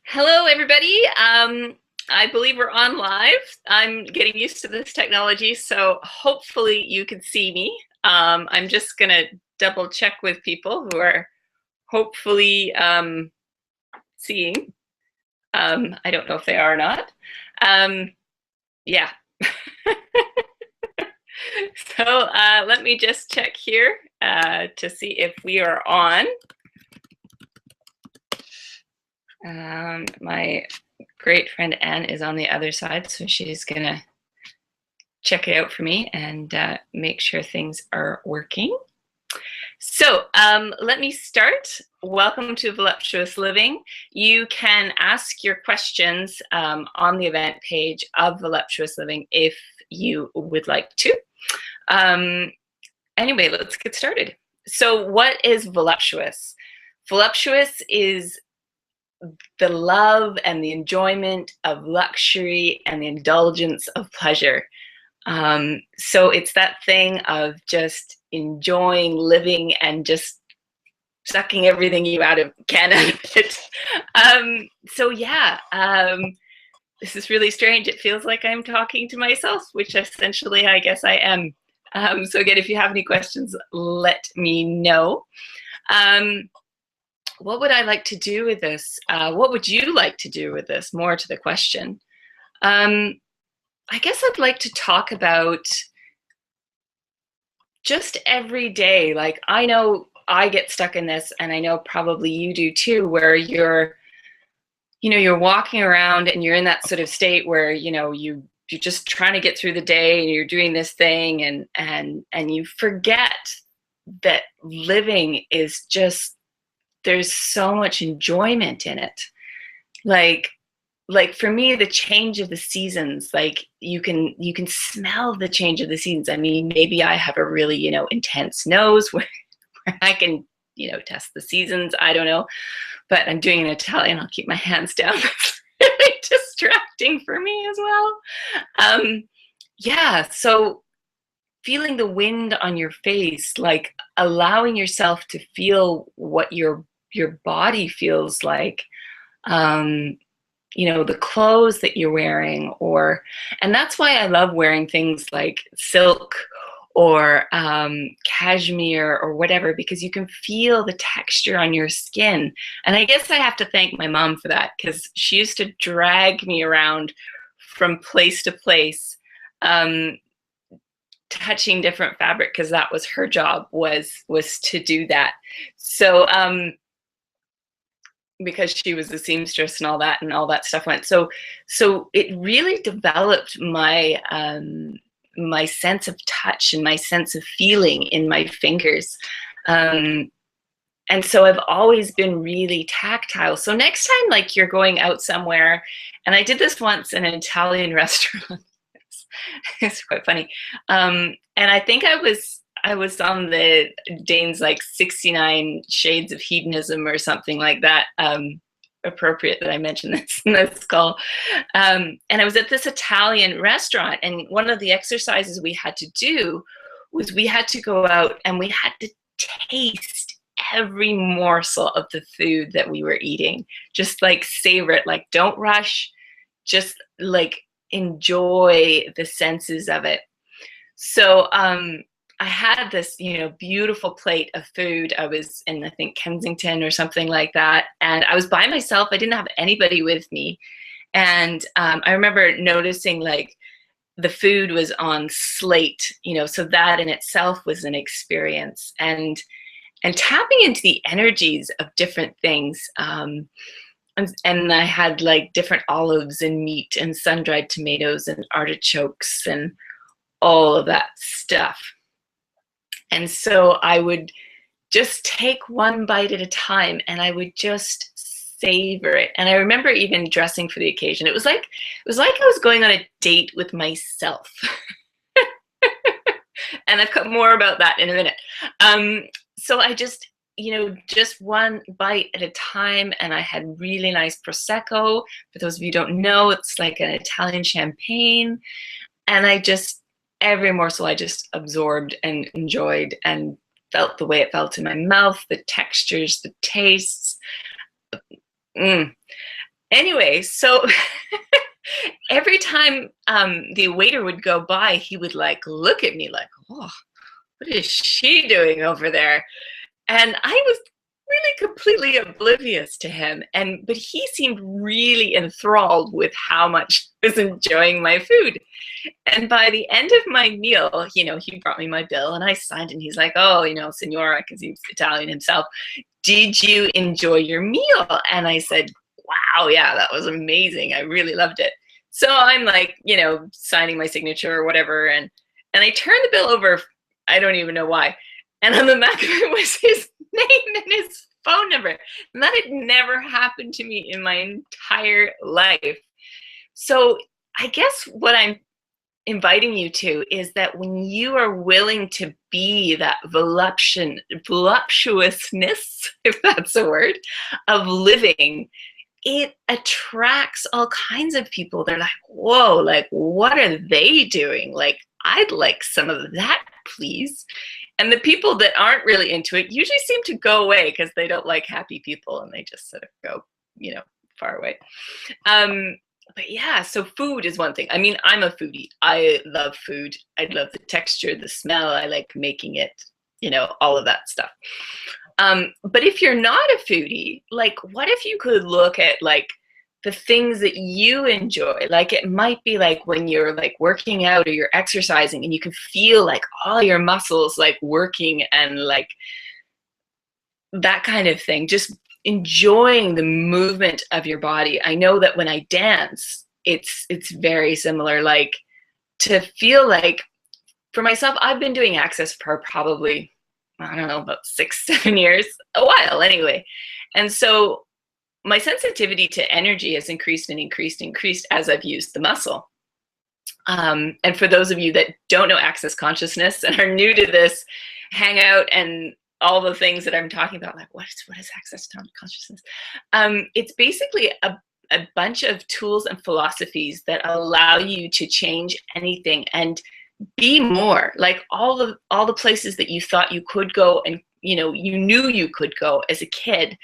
Hello, everybody. I believe we're on live. I'm getting used to this technology, so hopefully you can see me. I'm just going to double check with people who are hopefully seeing. I don't know if they are or not. Yeah. So let me just check here to see if we are on. My great friend Anne is on the other side, so she's gonna check it out for me and make sure things are working. So let me start. Welcome to Voluptuous Living. You can ask your questions on the event page of Voluptuous Living if you would like to. Anyway, let's get started. So what is voluptuous? Voluptuous is the love and the enjoyment of luxury and the indulgence of pleasure. So it's that thing of just enjoying living and just sucking everything you can out of it. So yeah, this is really strange. It feels like I'm talking to myself, which essentially I guess I am. So again, if you have any questions, let me know. What would I like to do with this? What would you like to do with this? More to the question. I guess I'd like to talk about just every day. Like, I know I get stuck in this, and I know probably you do too, where you're walking around and you're in that sort of state where, you're just trying to get through the day and you're doing this thing and you forget that living is just, there's so much enjoyment in it. Like for me, the change of the seasons, like you can smell the change of the seasons. I mean, maybe I have a really, intense nose where I can, test the seasons. I don't know, but I'm doing an Italian. I'll keep my hands down. That's really distracting for me as well. Yeah. So feeling the wind on your face, like allowing yourself to feel what your body feels like, the clothes that you're wearing, and that's why I love wearing things like silk or cashmere or whatever, because you can feel the texture on your skin. And I guess I have to thank my mom for that, because she used to drag me around from place to place, touching different fabric, because that was her job, was to do that. So because she was a seamstress and all that stuff went. So it really developed my my sense of touch and my sense of feeling in my fingers. And so I've always been really tactile. So next time, like, you're going out somewhere, and I did this once in an Italian restaurant. It's quite funny. And I think I was on the Dane's like 69 Shades of Hedonism or something like that. Appropriate that I mentioned this in this call. And I was at this Italian restaurant, and one of the exercises we had to do was we had to go out and we had to taste every morsel of the food that we were eating. Just like savor it, like don't rush, just like enjoy the senses of it. So I had this, beautiful plate of food. I was in, I think, Kensington or something like that. And I was by myself. I didn't have anybody with me. And I remember noticing, like, the food was on slate, so that in itself was an experience. And tapping into the energies of different things. And I had, like, different olives and meat and sun-dried tomatoes and artichokes and all of that stuff. And so I would just take one bite at a time, and I would just savor it. And I remember even dressing for the occasion. It was like I was going on a date with myself. And I've got more about that in a minute. So I just, just one bite at a time, and I had really nice Prosecco. For those of you who don't know, it's like an Italian champagne. And every morsel I just absorbed and enjoyed and felt the way it felt in my mouth, the textures, the tastes. Anyway, so every time the waiter would go by, he would like look at me like, oh, what is she doing over there? And I was really completely oblivious to him. But he seemed really enthralled with how much I was enjoying my food. And by the end of my meal, he brought me my bill and I signed it. And he's like, oh, Signora, because he's Italian himself, did you enjoy your meal? And I said, wow, yeah, that was amazing. I really loved it. So I'm like, signing my signature or whatever. And I turned the bill over. I don't even know why. And on the back of it was his name and his phone number. And that had never happened to me in my entire life. So I guess what I'm inviting you to is that when you are willing to be that voluptuousness, if that's a word, of living, it attracts all kinds of people. They're like, whoa, like, what are they doing? Like, I'd like some of that, please. And the people that aren't really into it usually seem to go away because they don't like happy people and they just sort of go, far away. But yeah, so food is one thing. I mean, I'm a foodie. I love food. I love the texture, the smell. I like making it, all of that stuff. But if you're not a foodie, like, what if you could look at like the things that you enjoy? Like, it might be like when you're like working out or you're exercising and you can feel like all your muscles like working and like that kind of thing. Just enjoying the movement of your body. I know that when I dance, it's very similar. Like, to feel like, for myself, I've been doing Access for probably, I don't know, about 6-7 years, a while anyway. And so my sensitivity to energy has increased and increased as I've used the muscle. And for those of you that don't know Access Consciousness and are new to this hangout and all the things that I'm talking about, like, what is Access Consciousness? It's basically a bunch of tools and philosophies that allow you to change anything and be more. Like, all the places that you thought you could go and you knew you could go as a kid,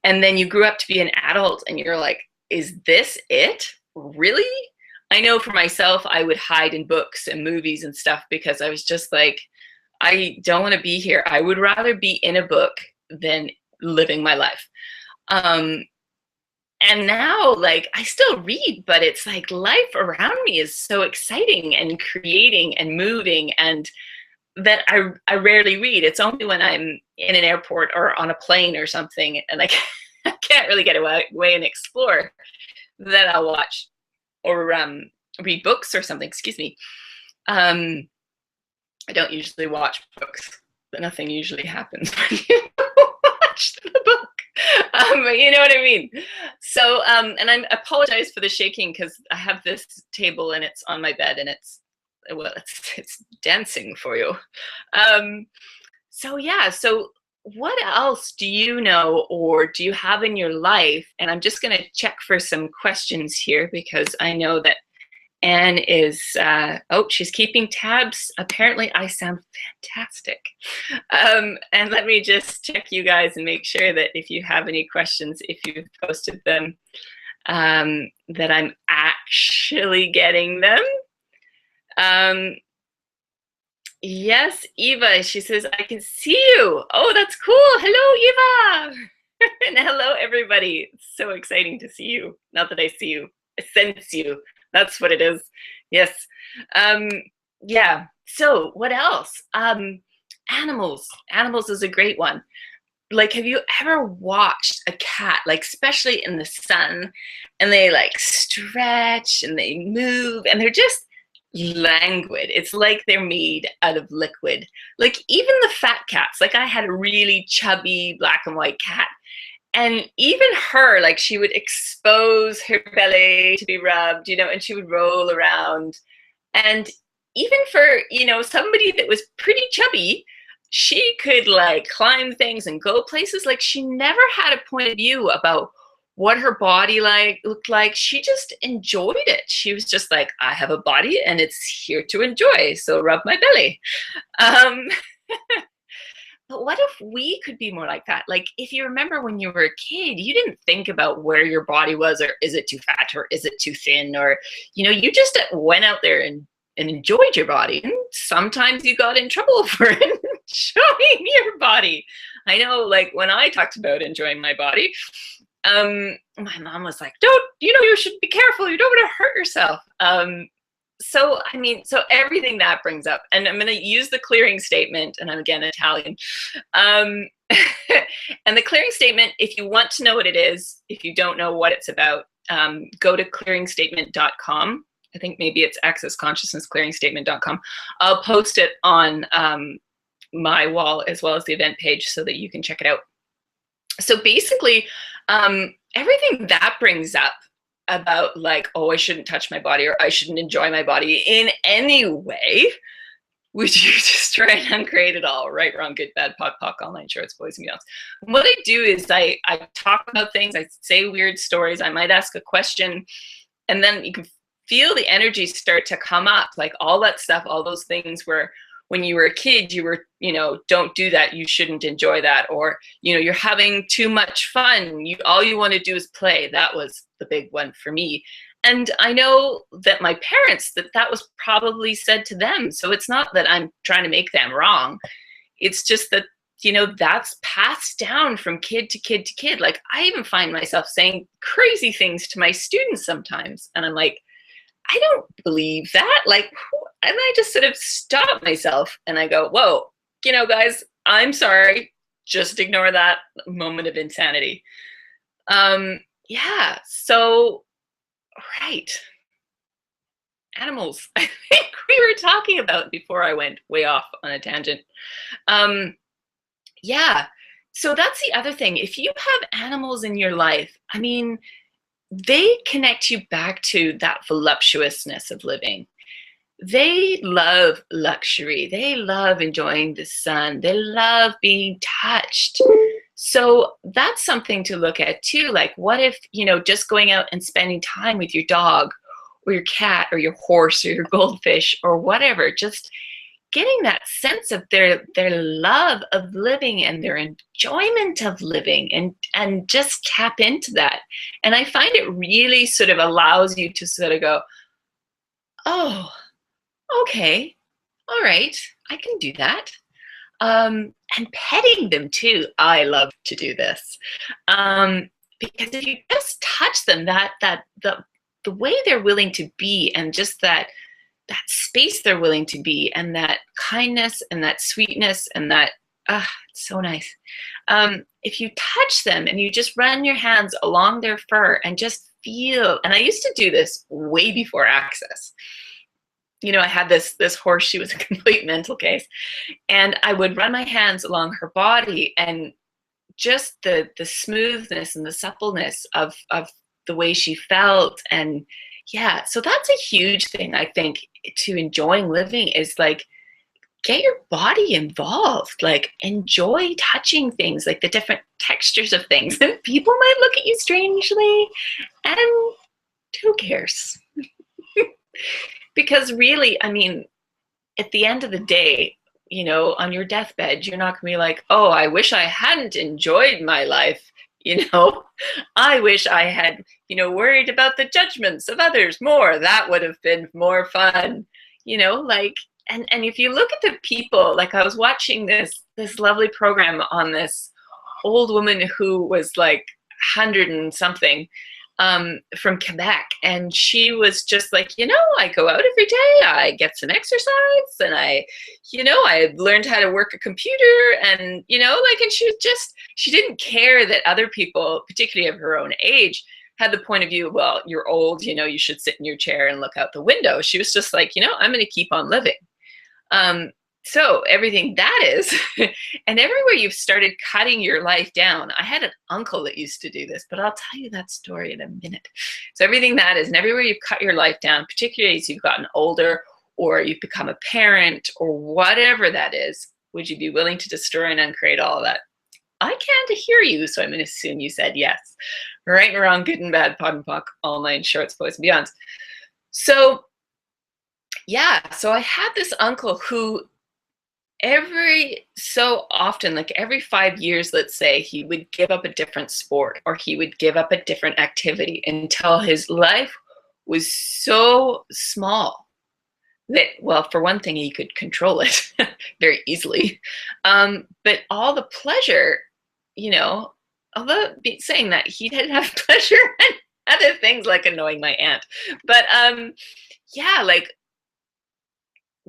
and then you grew up to be an adult and you're like, is this it? Really? I know for myself, I would hide in books and movies and stuff because I was just like, I don't want to be here. I would rather be in a book than living my life. And now, like, I still read, but it's like life around me is so exciting and creating and moving, and that I rarely read. It's only when I'm in an airport or on a plane or something and I can't really get away and explore that I'll watch or read books or something. Excuse me. I don't usually watch books, but nothing usually happens when you watch the book. But you know what I mean? So, and I apologize for the shaking because I have this table and it's on my bed and it's dancing for you. So yeah, so what else do you know or do you have in your life? And I'm just going to check for some questions here because I know that Anne is, she's keeping tabs. Apparently I sound fantastic. And let me just check you guys and make sure that if you have any questions, if you've posted them, that I'm actually getting them. Yes, Eva, she says, I can see you. Oh, that's cool. Hello, Eva. And hello, everybody. It's so exciting to see you. Not that I see you, I sense you. That's what it is. Yes. Yeah. So what else? Animals. Animals is a great one. Like, have you ever watched a cat, like, especially in the sun, and they like stretch and they move and they're just languid. It's like they're made out of liquid. Like, even the fat cats, like, I had a really chubby black and white cat, and even her, like, she would expose her belly to be rubbed, and she would roll around. And even for, somebody that was pretty chubby, she could like climb things and go places. Like, she never had a point of view about what her body looked like. She just enjoyed it. She was just like, I have a body and it's here to enjoy, so rub my belly. but what if we could be more like that? Like, if you remember when you were a kid, you didn't think about where your body was, or is it too fat, or is it too thin, or, you just went out there and enjoyed your body. And sometimes you got in trouble for enjoying your body. I know, like, when I talked about enjoying my body, my mom was like, don't, you should be careful. You don't want to hurt yourself. So, I mean, so everything that brings up, and I'm going to use the clearing statement, and I'm again Italian. And the clearing statement, if you want to know what it is, if you don't know what it's about, go to clearingstatement.com. I think maybe it's access consciousness clearingstatement.com. I'll post it on my wall as well as the event page so that you can check it out. So basically, everything that brings up about, like, oh, I shouldn't touch my body, or I shouldn't enjoy my body in any way, would you destroy and uncreate it all? Right, wrong, good, bad, POC, online shorts, boys and girls. What I do is I talk about things, I say weird stories, I might ask a question, and then you can feel the energy start to come up, like all that stuff, all those things where when you were a kid, you were, don't do that, you shouldn't enjoy that, or, you're having too much fun, all you want to do is play. That was the big one for me. And I know that my parents, that was probably said to them. So it's not that I'm trying to make them wrong. It's just that, that's passed down from kid to kid to kid. Like, I even find myself saying crazy things to my students sometimes. And I'm like, I don't believe that. Like, and I just sort of stop myself and I go, whoa, guys, I'm sorry. Just ignore that moment of insanity. Yeah. So, right. Animals, I think we were talking about before I went way off on a tangent. Yeah. So that's the other thing. If you have animals in your life, I mean, they connect you back to that voluptuousness of living. They love luxury. They love enjoying the sun. They love being touched. So that's something to look at too. Like, what if, just going out and spending time with your dog or your cat or your horse or your goldfish or whatever, just getting that sense of their love of living and their enjoyment of living, and just tap into that. And I find it really sort of allows you to sort of go, oh, okay, all right, I can do that. And petting them too. I love to do this. Because if you just touch them, the way they're willing to be, and just that space they're willing to be, and that kindness and that sweetness and that, it's so nice. If you touch them and you just run your hands along their fur and just feel, and I used to do this way before Access. I had this horse, she was a complete mental case, and I would run my hands along her body, and just the smoothness and the suppleness of the way she felt. And yeah, so that's a huge thing, I think, to enjoying living, is like, get your body involved, like enjoy touching things, like the different textures of things. And people might look at you strangely, and who cares? Because really, I mean, at the end of the day, on your deathbed, you're not going to be like, oh, I wish I hadn't enjoyed my life. I wish I had, worried about the judgments of others more. That would have been more fun, like, and if you look at the people, like, I was watching this lovely program on this old woman who was like 100 and something, from Quebec, and she was just like, I go out every day, I get some exercise, and I learned how to work a computer, and and she didn't care that other people, particularly of her own age, had the point of view, well, you're old, you should sit in your chair and look out the window. She was just like, I'm going to keep on living. So everything that is, and everywhere you've started cutting your life down. I had an uncle that used to do this, but I'll tell you that story in a minute. So everything that is, and everywhere you've cut your life down, particularly as you've gotten older, or you've become a parent, or whatever that is, would you be willing to destroy and uncreate all of that? I can't hear you, so I'm going to assume you said yes. Right and wrong, good and bad, pod and POC, online shorts, boys and beyonds. So yeah, so I had this uncle who every so often, like every 5 years, let's say, he would give up a different sport or he would give up a different activity until his life was so small that, well, for one thing, he could control it very easily. But all the pleasure, you know, although saying that, he did have pleasure and other things like annoying my aunt. But yeah, like,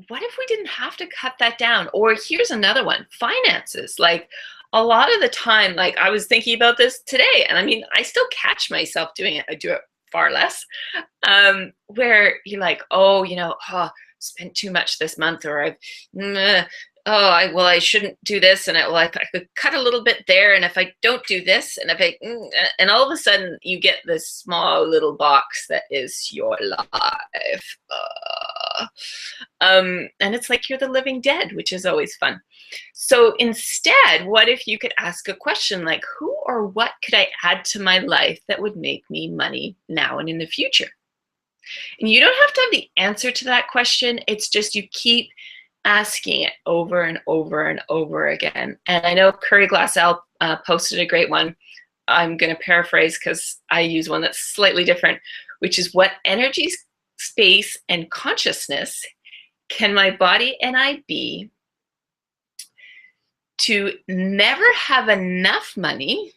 what if we didn't have to cut that down? Or here's another one, finances. Like a lot of the time, like I was thinking about this today, and I mean, I still catch myself doing it. I do it far less, where you're like, oh, spent too much this month, or I've, I shouldn't do this, and I could cut a little bit there, and if I don't do this, and if I, and all of a sudden you get this small little box that is your life, and it's like you're the living dead, which is always fun. So instead, what if you could ask a question like, who or what could I add to my life that would make me money now and in the future? And you don't have to have the answer to that question. It's just you keep asking it over and over and over again. And I know Curry Glassell posted a great one. I'm going to paraphrase because I use one that's slightly different, which is, what energy, space, and consciousness can my body and I be to never have enough money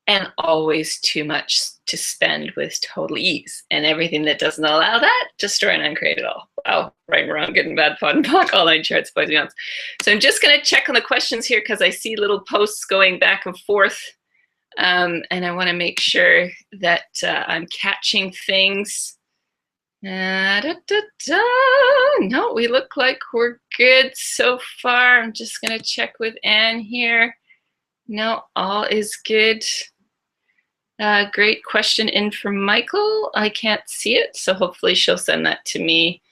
and always too much to spend with total ease, and everything that doesn't allow that, destroy and uncreate it all. Wow, right, wrong, good and bad, POD and POC, all nine charts, boys and beyonds. So I'm just going to check on the questions here because I see little posts going back and forth, and I want to make sure that I'm catching things. No, we look like we're good so far. I'm just going to check with Anne here. No, all is good. Great question in from Michael. I can't see it, so hopefully she'll send that to me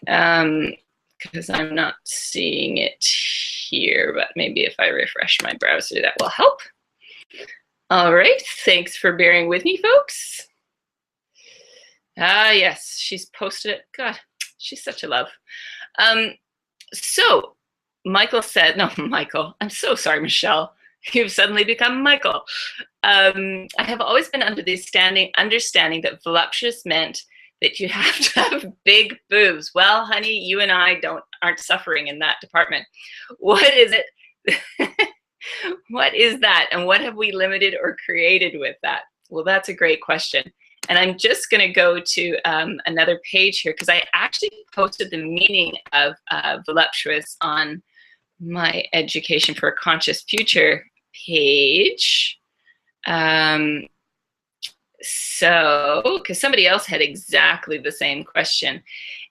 because I'm not seeing it here, but maybe if I refresh my browser, that will help. All right, thanks for bearing with me, folks. Yes, she's posted it. God, she's such a love. So Michael said, no, Michael, I'm so sorry, Michelle. You've suddenly become Michael. I have always been under the understanding that voluptuous meant that you have to have big boobs. Well, honey, you and I aren't suffering in that department. What is it? What is that? And what have we limited or created with that? Well, that's a great question. And I'm just going to go to another page here because I actually posted the meaning of voluptuous on my Education for a Conscious Future page. So, because somebody else had exactly the same question.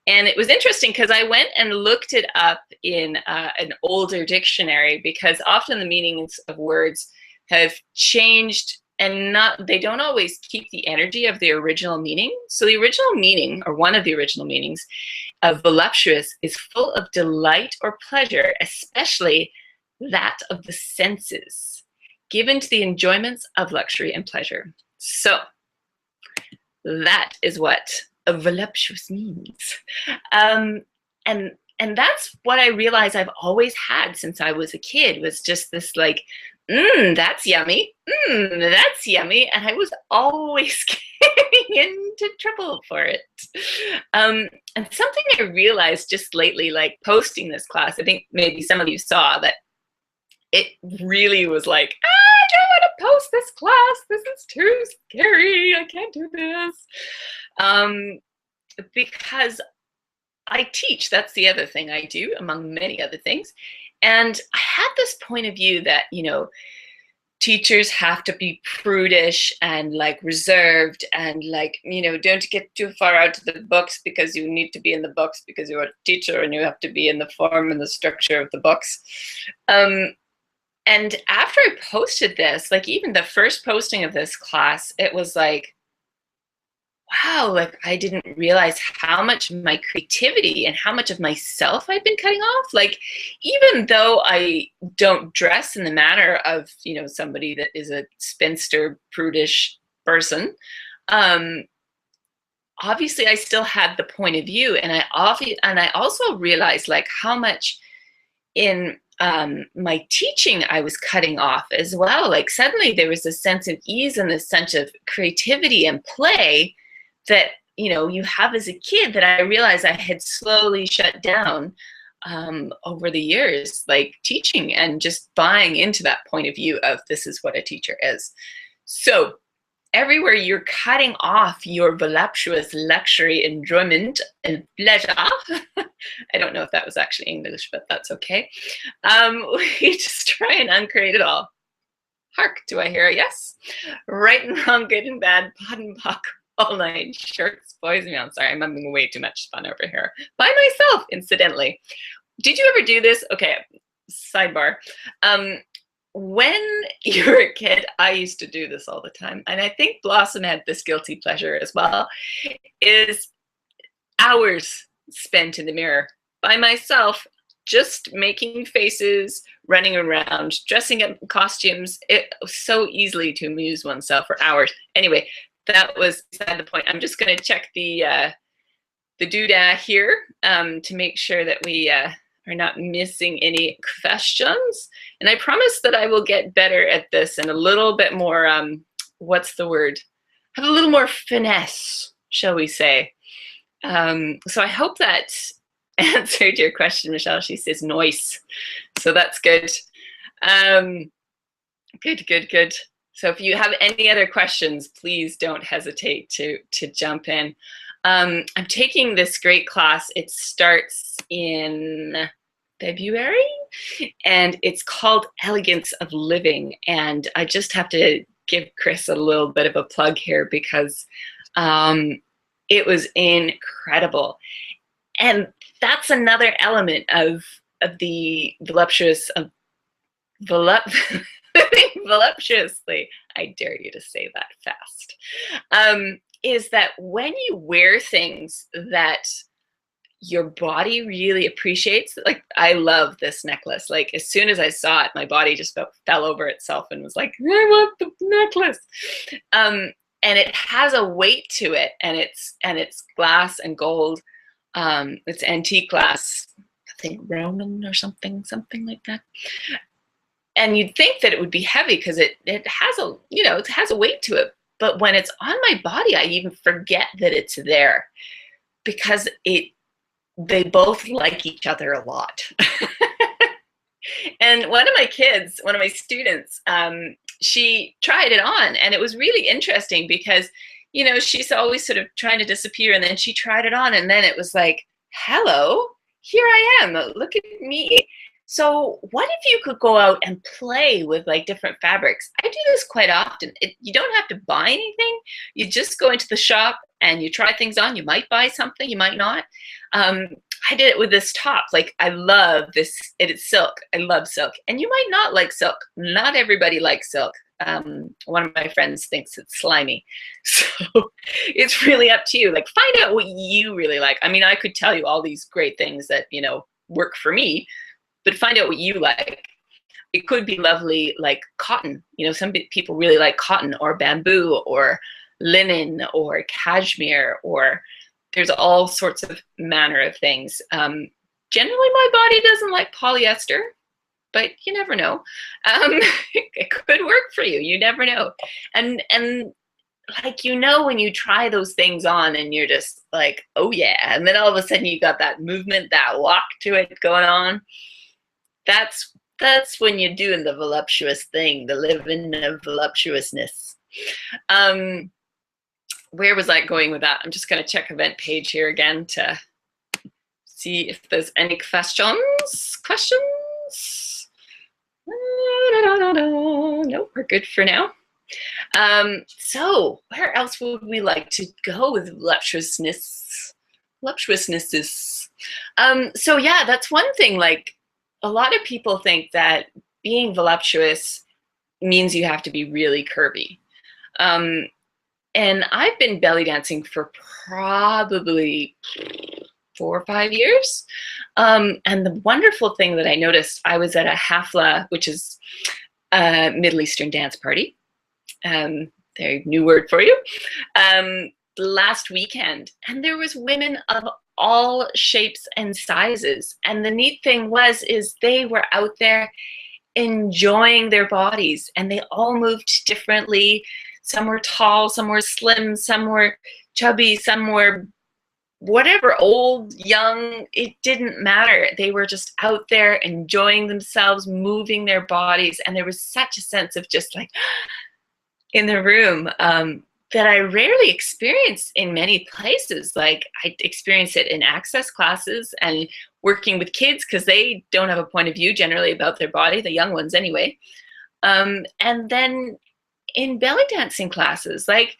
And it was interesting because I went and looked it up in an older dictionary, because often the meanings of words have changed, and they don't always keep the energy of the original meaning. So the original meaning, or one of the original meanings of voluptuous, is full of delight or pleasure, especially that of the senses, given to the enjoyments of luxury and pleasure. So that is what a voluptuous means. And that's what I realized I've always had since I was a kid, was just this like, that's yummy. That's yummy. And I was always getting into trouble for it. And something I realized just lately, like posting this class, I think maybe some of you saw that it really was like, I don't want to post this class. This is too scary. I can't do this. Because I teach. That's the other thing I do, among many other things. And I had this point of view that, teachers have to be prudish and like reserved and like, don't get too far out of the books because you need to be in the books because you're a teacher and you have to be in the form and the structure of the books. And after I posted this, like even the first posting of this class, it was like, wow, like I didn't realize how much of my creativity and how much of myself I'd been cutting off. Like, even though I don't dress in the manner of, somebody that is a spinster, prudish person, obviously I still had the point of view. And I also realized like how much in my teaching, I was cutting off as well. Like suddenly there was a sense of ease and this sense of creativity and play that, you know, you have as a kid that I realized I had slowly shut down over the years, like teaching and just buying into that point of view of this is what a teacher is. So everywhere you're cutting off your voluptuous luxury, enjoyment, and pleasure. I don't know if that was actually English, but that's okay. We just try and uncreate it all. Hark, do I hear a yes? Right and wrong, good and bad, pot and pock, all night, shirts, boys and men. Sorry, I'm having way too much fun over here. By myself, incidentally. Did you ever do this? Okay, sidebar. When you were a kid, I used to do this all the time. And I think Blossom had this guilty pleasure as well, is hours spent in the mirror by myself, just making faces, running around, dressing up in costumes. It was so easily to amuse oneself for hours. Anyway, that was beside the point. I'm just going to check the doodah here to make sure that we are not missing any questions. And I promise that I will get better at this and a little bit more, what's the word? Have a little more finesse, shall we say. So I hope that answered your question, Michelle. She says noise. So that's good. Good. So if you have any other questions, please don't hesitate to jump in. I'm taking this great class. It starts in February, and it's called Elegance of Living. And I just have to give Chris a little bit of a plug here because it was incredible. And that's another element of the voluptuous, living voluptuously. I dare you to say that fast. Is that when you wear things that your body really appreciates, like I love this necklace. Like as soon as I saw it, my body just fell over itself and was like, I want the necklace. And it has a weight to it, and it's glass and gold. It's antique glass, I think Roman or something like that. And you'd think that it would be heavy because it has a, you know, it has a weight to it. But when it's on my body, I even forget that it's there because they both like each other a lot. And one of my students, she tried it on, and it was really interesting because, you know, she's always sort of trying to disappear, and then she tried it on, and then it was like, hello, here I am, look at me. So what if you could go out and play with like different fabrics? I do this quite often. You don't have to buy anything. You just go into the shop and you try things on. You might buy something, you might not. I did it with this top. Like I love this, it's silk. I love silk. And you might not like silk. Not everybody likes silk. One of my friends thinks it's slimy. So it's really up to you. Like find out what you really like. I mean, I could tell you all these great things that, you know, work for me, but find out what you like. It could be lovely, like cotton. You know, some people really like cotton or bamboo or linen or cashmere, or there's all sorts of manner of things. Generally, my body doesn't like polyester, but you never know. It could work for you. You never know. And like, you know, when you try those things on and you're just like, oh yeah, and then all of a sudden you got that movement, that walk to it going on. That's when you're doing the voluptuous thing, the living of voluptuousness. Where was I going with that? I'm just going to check event page here again to see if there's any questions. Nope, we're good for now. So where else would we like to go with voluptuousness? So yeah, that's one thing. Like, a lot of people think that being voluptuous means you have to be really curvy. And I've been belly dancing for probably 4 or 5 years. And the wonderful thing that I noticed, I was at a hafla, which is a Middle Eastern dance party. Very new word for you. Last weekend, and there was women of all shapes and sizes. And the neat thing is they were out there enjoying their bodies, and they all moved differently. Some were tall, some were slim, some were chubby, some were whatever, old, young, it didn't matter. They were just out there enjoying themselves, moving their bodies. And there was such a sense of just like in the room that I rarely experience in many places. Like I experience it in access classes and working with kids, because they don't have a point of view generally about their body, the young ones anyway. And then in belly dancing classes, like,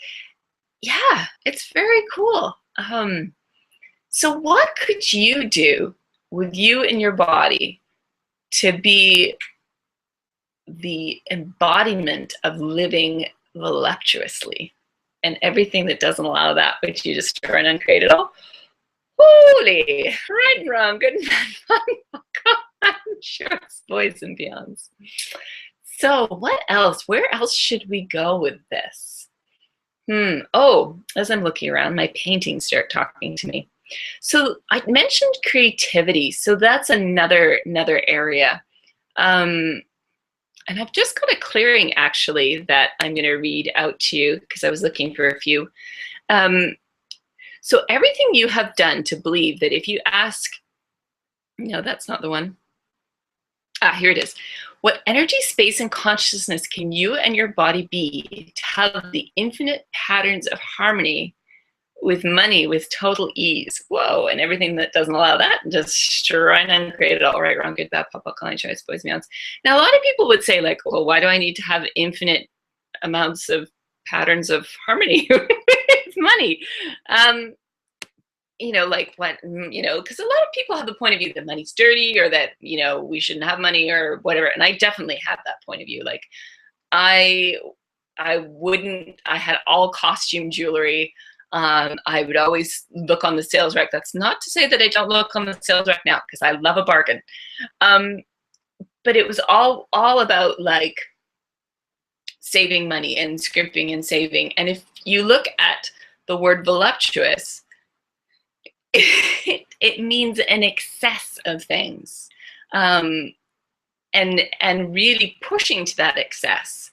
yeah, it's very cool. So what could you do with you and your body to be the embodiment of living voluptuously, and everything that doesn't allow that, which you destroy and uncreate it all? Holy, right and wrong, good and bad, fun, shorts, boys and beyonds. So what else? Where else should we go with this? Oh, as I'm looking around, my paintings start talking to me. So I mentioned creativity. So that's another area. And I've just got a clearing actually that I'm going to read out to you, because I was looking for a few. So everything you have done to believe that if you ask, no, that's not the one. Here it is. What energy, space, and consciousness can you and your body be to have the infinite patterns of harmony with money with total ease? Whoa, and everything that doesn't allow that, just try and create it all. Right, wrong, good, bad, pop, calling, choice, boys, beyonds. Now, a lot of people would say like, well, why do I need to have infinite amounts of patterns of harmony with money? You know, like what, you know, because a lot of people have the point of view that money's dirty, or that, you know, we shouldn't have money or whatever. And I definitely have that point of view. Like I had all costume jewelry. I would always look on the sales rack. That's not to say that I don't look on the sales rack now, because I love a bargain. But it was all about like saving money and scrimping and saving. And if you look at the word voluptuous, it means an excess of things, and really pushing to that excess,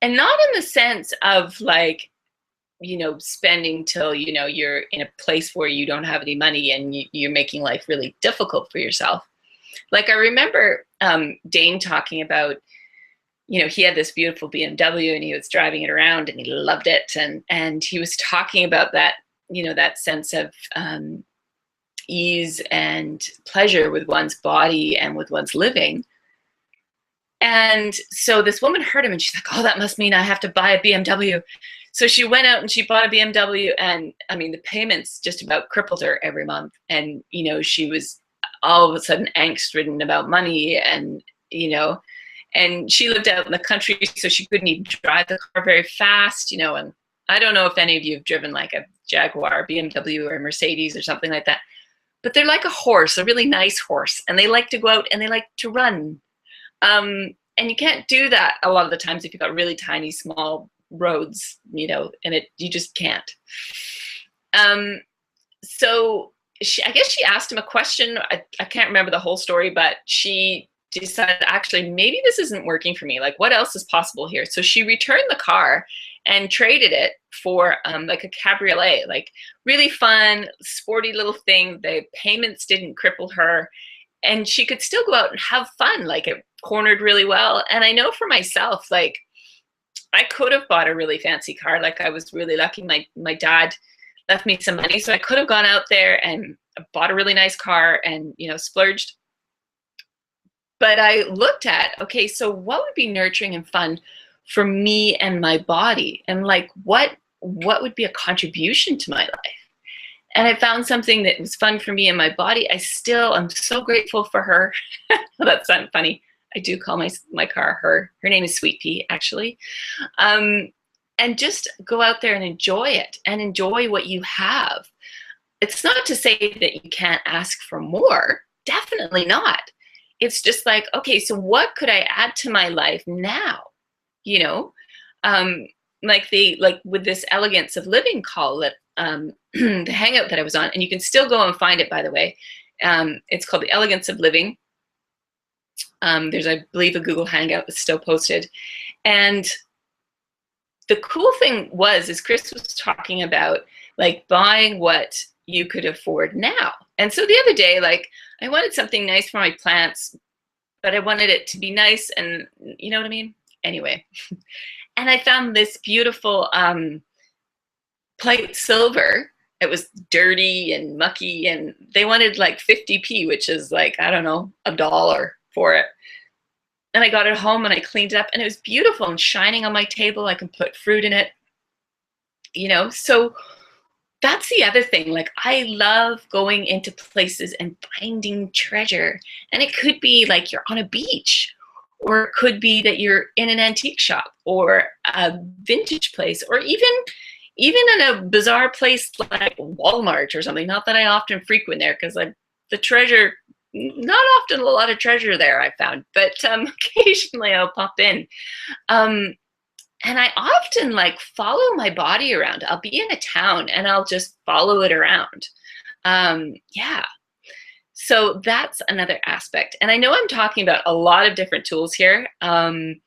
and not in the sense of like, you know, spending till, you know, you're in a place where you don't have any money and you're making life really difficult for yourself. Like I remember Dane talking about, you know, he had this beautiful BMW and he was driving it around and he loved it, and he was talking about that, you know, that sense of ease and pleasure with one's body and with one's living. And so this woman heard him and she's like, oh, that must mean I have to buy a BMW. So she went out and she bought a BMW, and I mean, the payments just about crippled her every month. And, you know, she was all of a sudden angst ridden about money, and, you know, and she lived out in the country, so she couldn't even drive the car very fast, you know. And I don't know if any of you have driven like a Jaguar, BMW, or Mercedes or something like that, but they're like a horse, a really nice horse, and they like to go out and they like to run. And you can't do that a lot of the times if you've got really tiny, small roads, you know, and you just can't. So I guess she asked him a question. I can't remember the whole story, but she decided, actually, maybe this isn't working for me. Like, what else is possible here? So she returned the car and traded it for like a cabriolet, like really fun, sporty little thing. The payments didn't cripple her, and she could still go out and have fun. Like, it cornered really well. And I know for myself, like, I could have bought a really fancy car. Like, I was really lucky. My dad left me some money, so I could have gone out there and bought a really nice car and, you know, splurged. But I looked at, okay, so what would be nurturing and fun for me and my body? And like, what would be a contribution to my life? And I found something that was fun for me and my body. I'm so grateful for her. That sounds funny. I do call my car her. Her name is Sweet Pea, actually. And just go out there and enjoy it, and enjoy what you have. It's not to say that you can't ask for more. Definitely not. It's just like, okay, so what could I add to my life now? You know, like with this elegance of living call that the Hangout that I was on, and you can still go and find it, by the way. It's called The Elegance of Living. There's, I believe, a Google Hangout that's still posted. And the cool thing is Chris was talking about like buying what you could afford now. And so the other day, like, I wanted something nice for my plants, but I wanted it to be nice, and you know what I mean? Anyway, and I found this beautiful plate silver. It was dirty and mucky, and they wanted like 50p, which is like, I don't know, $1 for it. And I got it home and I cleaned it up, and it was beautiful and shining on my table. I can put fruit in it, you know? So that's the other thing. Like, I love going into places and finding treasure. And it could be like you're on a beach, or it could be that you're in an antique shop or a vintage place, or even in a bizarre place like Walmart or something. Not that I often frequent there, because the treasure, not often a lot of treasure there, I found, but occasionally I'll pop in. And I often like follow my body around. I'll be in a town and I'll just follow it around. Yeah. So that's another aspect. And I know I'm talking about a lot of different tools here. And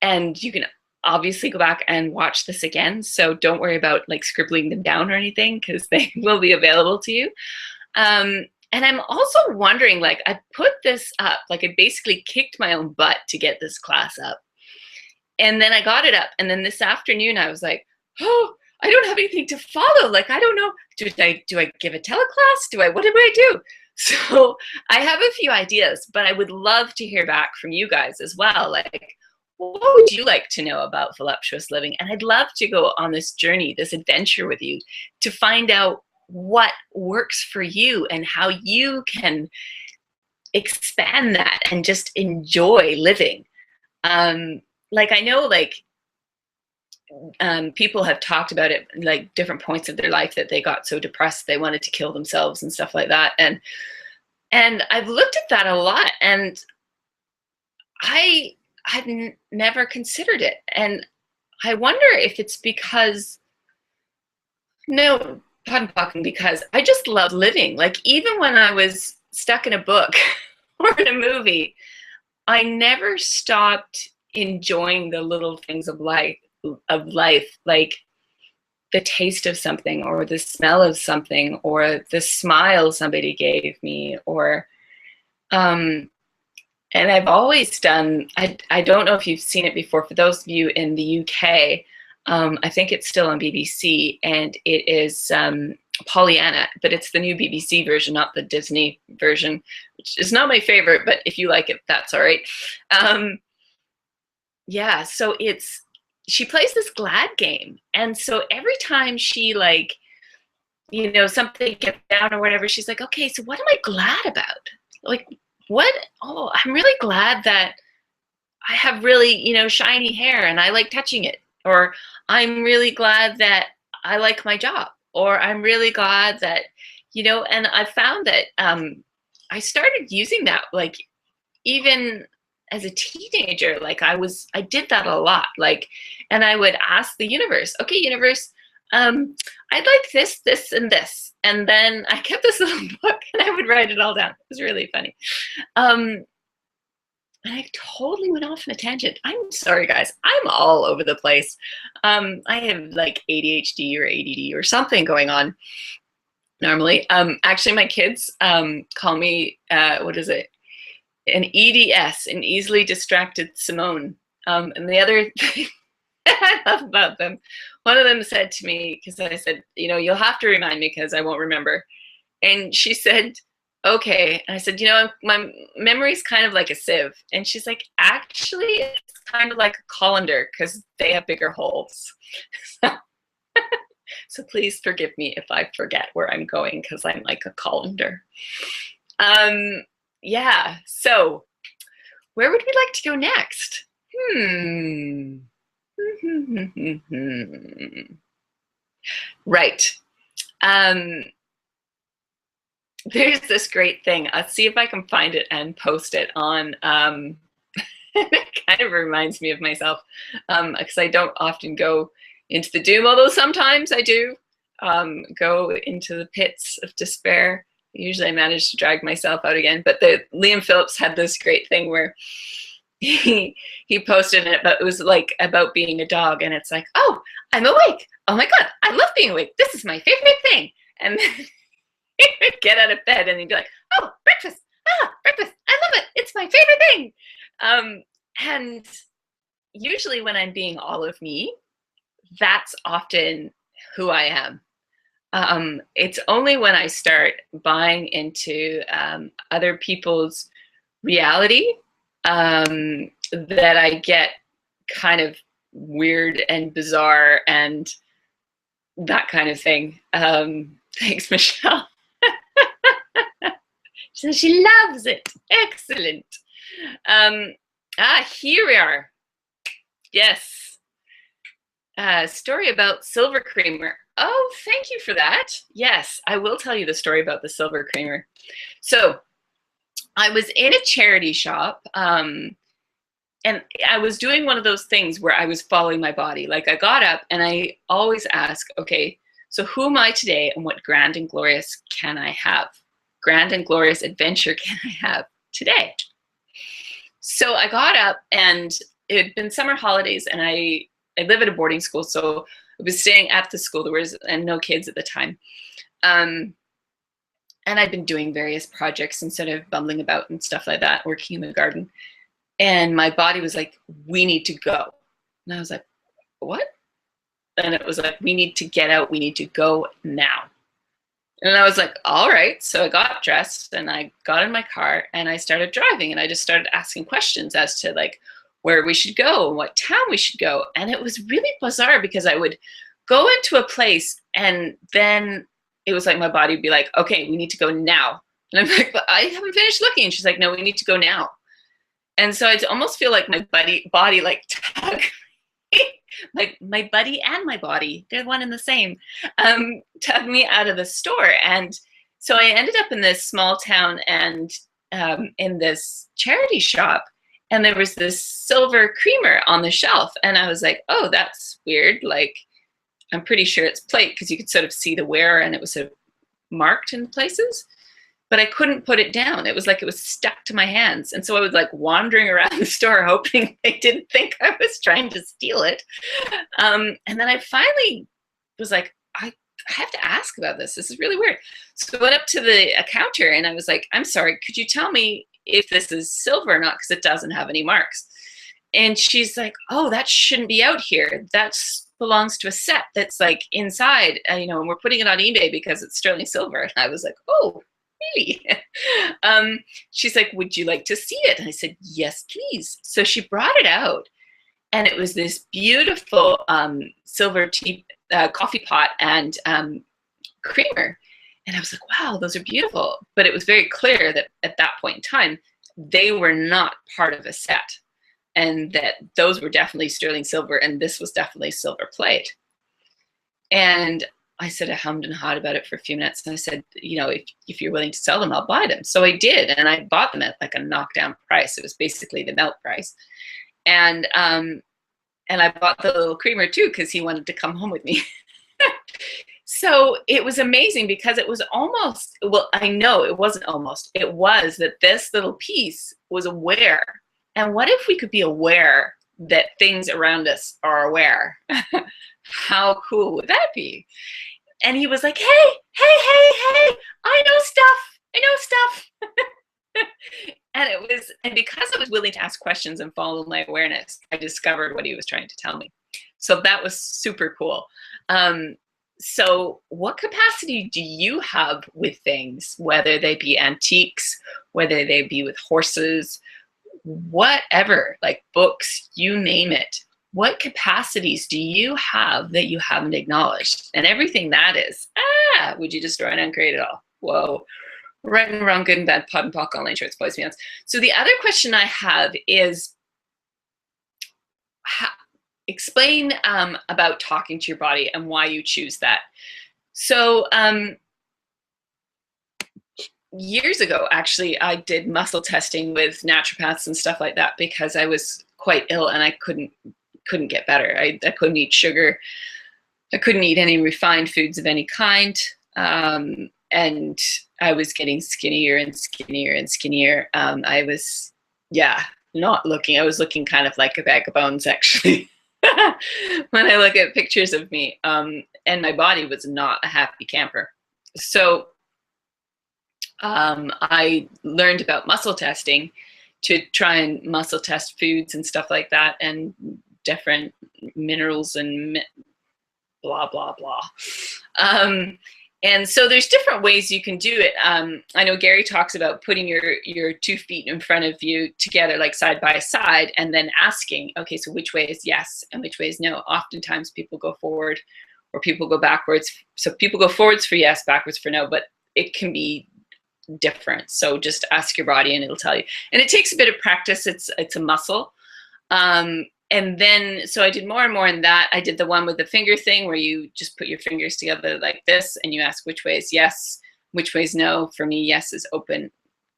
you can obviously go back and watch this again. So don't worry about like scribbling them down or anything, because they will be available to you. And I'm also wondering, like, I put this up, like I basically kicked my own butt to get this class up. And then I got it up. And then this afternoon I was like, oh, I don't have anything to follow. Like, I don't know. Do I give a teleclass? What do I do? So I have a few ideas, but I would love to hear back from you guys as well. Like, what would you like to know about voluptuous living? And I'd love to go on this journey, this adventure with you, to find out what works for you and how you can expand that and just enjoy living. Like, I know, like, people have talked about it, like different points of their life that they got so depressed they wanted to kill themselves and stuff like that. And I've looked at that a lot, and I had never considered it. And I wonder if it's because, no, pardon talking, because I just love living. Like, even when I was stuck in a book or in a movie, I never stopped enjoying the little things of life, like the taste of something, or the smell of something, or the smile somebody gave me, or and I've always done, I don't know if you've seen it before, for those of you in the UK, I think it's still on BBC, and it is Pollyanna, but it's the new BBC version, not the Disney version, which is not my favorite, but if you like it, that's all right. Yeah, so she plays this glad game. And so every time she, like, you know, something gets down or whatever, she's like, okay, so what am I glad about? Like, what? Oh, I'm really glad that I have really, you know, shiny hair and I like touching it. Or I'm really glad that I like my job. Or I'm really glad that, you know, and I found that I started using that, like, even as a teenager. Like, I did that a lot. Like, and I would ask the universe, okay, universe, I'd like this, this, and this. And then I kept this little book and I would write it all down. It was really funny. And I totally went off on a tangent. I'm sorry, guys. I'm all over the place. I have like ADHD or ADD or something going on normally. Actually, my kids call me, what is it? An EDS, an easily distracted Simone. And the other thing I love about them, one of them said to me, because I said, you know, you'll have to remind me because I won't remember. And she said, okay. And I said, you know, my memory's kind of like a sieve. And she's like, actually, it's kind of like a colander because they have bigger holes. So please forgive me if I forget where I'm going, because I'm like a colander. Yeah, so where would we like to go next? Right. There's this great thing. I'll see if I can find it and post it on, it kind of reminds me of myself, because I don't often go into the doom, although sometimes I do. go into the pits of despair. Usually I manage to drag myself out again, but the Liam Phillips had this great thing where he posted it, but it was like about being a dog, and it's like, oh, I'm awake. Oh my God, I love being awake. This is my favorite thing. And then he would get out of bed and he'd be like, oh, breakfast. Ah, breakfast. I love it. It's my favorite thing. And usually when I'm being all of me, that's often who I am. It's only when I start buying into other people's reality that I get kind of weird and bizarre and that kind of thing. Thanks, Michelle. So she loves it. Excellent. Here we are. Yes. Story about silver creamer. Oh, thank you for that. Yes, I will tell you the story about the silver creamer. So I was in a charity shop, and I was doing one of those things where I was following my body. Like I got up and I always ask, okay, so who am I today and what grand and glorious can I have? Grand and glorious adventure can I have today? So I got up, and it had been summer holidays, and I live at a boarding school, so I was staying at the school. There was no kids at the time. And I'd been doing various projects instead of bumbling about and stuff like that, working in the garden. And my body was like, we need to go. And I was like, what? And it was like, we need to get out. We need to go now. And I was like, all right. So I got dressed and I got in my car and I started driving, and I just started asking questions as to like where we should go and what town we should go. And it was really bizarre because I would go into a place and then it was like my body would be like, okay, we need to go now. And I'm like, but I haven't finished looking. And she's like, no, we need to go now. And so I almost feel like my body like tug like my buddy and my body, they're one and the same, tugged me out of the store. And so I ended up in this small town and in this charity shop, and there was this silver creamer on the shelf. And I was like, oh, that's weird. Like, I'm pretty sure it's plate because you could sort of see the wear and it was sort of marked in places. But I couldn't put it down. It was like it was stuck to my hands. And so I was like wandering around the store hoping they didn't think I was trying to steal it. And then I finally was like, I have to ask about this. This is really weird. So I went up to the counter and I was like, I'm sorry, could you tell me if this is silver or not? Because it doesn't have any marks. And she's like, oh, that shouldn't be out here. That belongs to a set that's like inside, and we're putting it on eBay because it's sterling silver. And I was like, oh, really? She's like, would you like to see it? And I said, yes, please. So she brought it out, and it was this beautiful silver coffee pot and creamer. And I was like, wow, those are beautiful. But it was very clear that at that point in time, they were not part of a set, and that those were definitely sterling silver, and this was definitely silver plate. And I said, I hummed and hawed about it for a few minutes. And I said, if you're willing to sell them, I'll buy them. So I did. And I bought them at like a knockdown price. It was basically the melt price. And I bought the little creamer too, because he wanted to come home with me. So it was amazing because it was almost, well, I know it wasn't almost, it was that this little piece was aware. And what if we could be aware that things around us are aware? How cool would that be? And he was like, hey, I know stuff. And because I was willing to ask questions and follow my awareness, I discovered what he was trying to tell me. So that was super cool. So what capacity do you have with things, whether they be antiques, whether they be with horses, whatever, like books, you name it? What capacities do you have that you haven't acknowledged? And everything that is, would you destroy and uncreate it all? Whoa. Right and wrong, good and bad, pot and pock, all nature, it's poison beyond. So the other question I have is, explain about talking to your body and why you choose that. So years ago, actually, I did muscle testing with naturopaths and stuff like that because I was quite ill and I couldn't get better. I couldn't eat sugar. I couldn't eat any refined foods of any kind. And I was getting skinnier and skinnier and skinnier. I was, yeah, not looking. I was looking kind of like a bag of bones, actually, when I look at pictures of me. And my body was not a happy camper. So I learned about muscle testing to try and muscle test foods and stuff like that, and different minerals and blah, blah, blah. And so there's different ways you can do it. I know Gary talks about putting your 2 feet in front of you together, like side by side, and then asking, okay, so which way is yes and which way is no? Oftentimes people go forward or people go backwards. So people go forwards for yes, backwards for no, but it can be different. So just ask your body and it'll tell you. And it takes a bit of practice. It's a muscle. And then, so I did more and more in that. I did the one with the finger thing where you just put your fingers together like this and you ask which way is yes, which way is no. For me, yes is open,